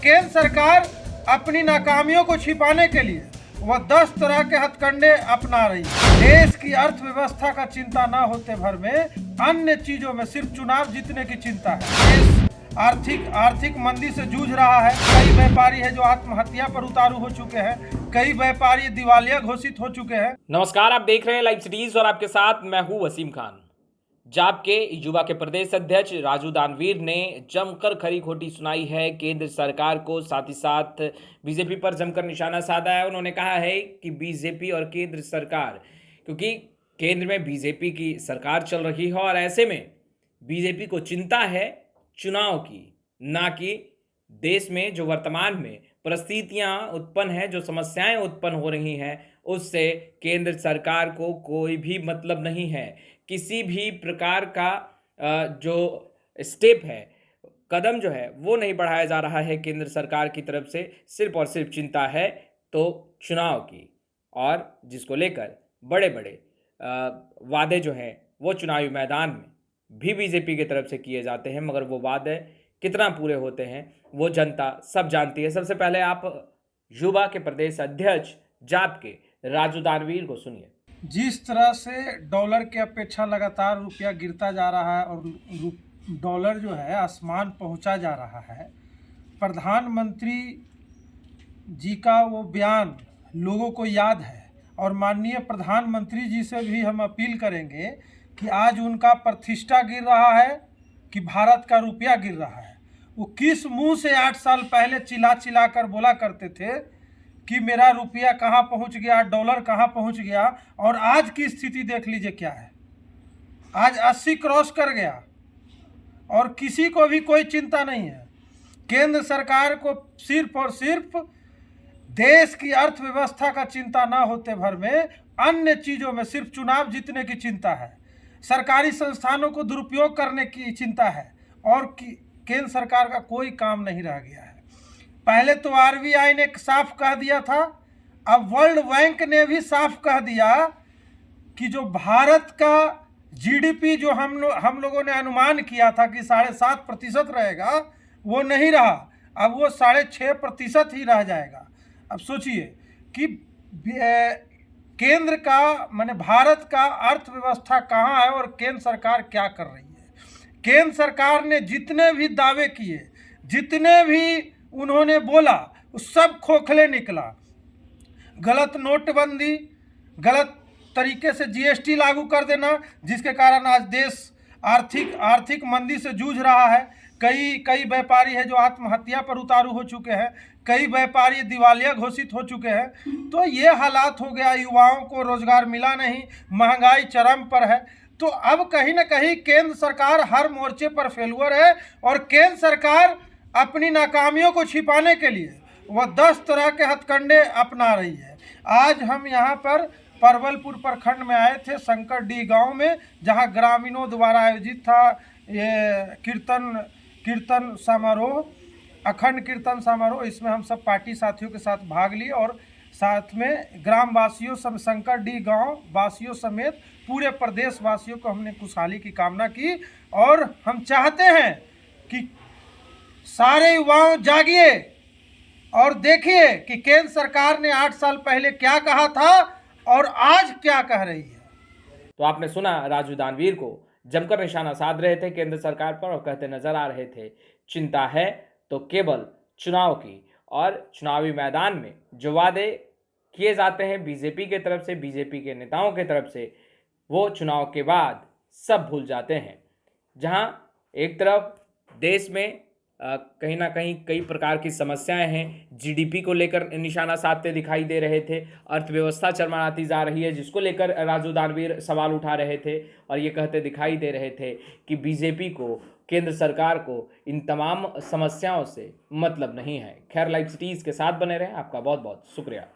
केंद्र सरकार अपनी नाकामियों को छिपाने के लिए वह 10 तरह के हथकंडे अपना रही है। देश की अर्थव्यवस्था का चिंता न होते भर में अन्य चीजों में सिर्फ चुनाव जीतने की चिंता है। देश आर्थिक मंदी से जूझ रहा है। कई व्यापारी है जो आत्महत्या पर उतारू हो चुके हैं, कई व्यापारी दिवालिया घोषित हो चुके हैं। नमस्कार, आप देख रहे हैं लाइव सिटीज और आपके साथ मैं हूं वसीम खान। जाप के युवा के प्रदेश अध्यक्ष राजू दानवीर ने जमकर खरी खोटी सुनाई है केंद्र सरकार को, साथ ही साथ बीजेपी पर जमकर निशाना साधा है। उन्होंने कहा है कि बीजेपी और केंद्र सरकार, क्योंकि केंद्र में बीजेपी की सरकार चल रही है और ऐसे में बीजेपी को चिंता है चुनाव की, ना कि देश में जो वर्तमान में परिस्थितियां उत्पन्न है, जो समस्याएं उत्पन्न हो रही हैं, उससे केंद्र सरकार को कोई भी मतलब नहीं है। किसी भी प्रकार का जो स्टेप है, कदम जो है वो नहीं बढ़ाया जा रहा है केंद्र सरकार की तरफ से। सिर्फ और सिर्फ चिंता है तो चुनाव की, और जिसको लेकर बड़े बड़े वादे जो हैं वो चुनावी मैदान में भी बीजेपी की तरफ से किए जाते हैं, मगर वो वादे कितना पूरे होते हैं वो जनता सब जानती है। सबसे पहले आप युवा के प्रदेश अध्यक्ष जाप के राजू दानवीर को सुनिए। जिस तरह से डॉलर की अपेक्षा लगातार रुपया गिरता जा रहा है और डॉलर जो है आसमान पहुंचा जा रहा है, प्रधानमंत्री जी का वो बयान लोगों को याद है और माननीय प्रधानमंत्री जी से भी हम अपील करेंगे कि आज उनका प्रतिष्ठा गिर रहा है कि भारत का रुपया गिर रहा है। वो किस मुंह से 8 साल पहले चिल्ला चिल्ला कर बोला करते थे कि मेरा रुपया कहाँ पहुँच गया, डॉलर कहाँ पहुँच गया, और आज की स्थिति देख लीजिए क्या है। आज 80 क्रॉस कर गया और किसी को भी कोई चिंता नहीं है। केंद्र सरकार को सिर्फ और सिर्फ देश की अर्थव्यवस्था का चिंता ना होते भर में अन्य चीज़ों में सिर्फ चुनाव जीतने की चिंता है, सरकारी संस्थानों को दुरुपयोग करने की चिंता है, और केंद्र सरकार का कोई काम नहीं रह गया है। पहले तो आरबीआई ने साफ कह दिया था, अब वर्ल्ड बैंक ने भी साफ कह दिया कि जो भारत का जीडीपी जो हम लोगों ने अनुमान किया था कि 7.5% रहेगा, वो नहीं रहा। अब वो 6.5% ही रह जाएगा। अब सोचिए कि केंद्र का माने भारत का अर्थव्यवस्था कहाँ है और केंद्र सरकार क्या कर रही है। केंद्र सरकार ने जितने भी दावे किए, जितने भी उन्होंने बोला, सब खोखले निकला। गलत नोटबंदी, गलत तरीके से जीएसटी लागू कर देना, जिसके कारण आज देश आर्थिक मंदी से जूझ रहा है। कई व्यापारी है जो आत्महत्या पर उतारू हो चुके हैं, कई व्यापारी दिवालिया घोषित हो चुके हैं। तो ये हालात हो गया, युवाओं को रोजगार मिला नहीं, महंगाई चरम पर है। तो अब कहीं ना कहीं केंद्र सरकार हर मोर्चे पर फेलुअर है और केंद्र सरकार अपनी नाकामियों को छिपाने के लिए वह 10 तरह के हथकंडे अपना रही है। आज हम यहाँ पर परवलपुर प्रखंड में आए थे, शंकरडीह गांव में, जहां ग्रामीणों द्वारा आयोजित था ये कीर्तन समारोह, अखंड कीर्तन समारोह। इसमें हम सब पार्टी साथियों के साथ भाग लिए और साथ में ग्राम वासियों सब, शंकरडीह गांव वासियों समेत पूरे प्रदेश वासियों को हमने खुशहाली की कामना की। और हम चाहते हैं कि सारे युवाओं जागिए और देखिए कि केंद्र सरकार ने 8 साल पहले क्या कहा था और आज क्या कह रही है। तो आपने सुना, राजू दानवीर को जमकर निशाना साध रहे थे केंद्र सरकार पर और कहते नजर आ रहे थे चिंता है तो केवल चुनाव की, और चुनावी मैदान में जो वादे किए जाते हैं बीजेपी के तरफ से, बीजेपी के नेताओं के तरफ से, वो चुनाव के बाद सब भूल जाते हैं। जहां एक तरफ देश में कहीं ना कहीं कई प्रकार की समस्याएं हैं, जीडीपी को लेकर निशाना साधते दिखाई दे रहे थे, अर्थव्यवस्था चरमराती जा रही है, जिसको लेकर राजू दानवीर सवाल उठा रहे थे और ये कहते दिखाई दे रहे थे कि बीजेपी को, केंद्र सरकार को इन तमाम समस्याओं से मतलब नहीं है। खैर, लाइव सिटीज़ के साथ बने रहें। आपका बहुत बहुत शुक्रिया।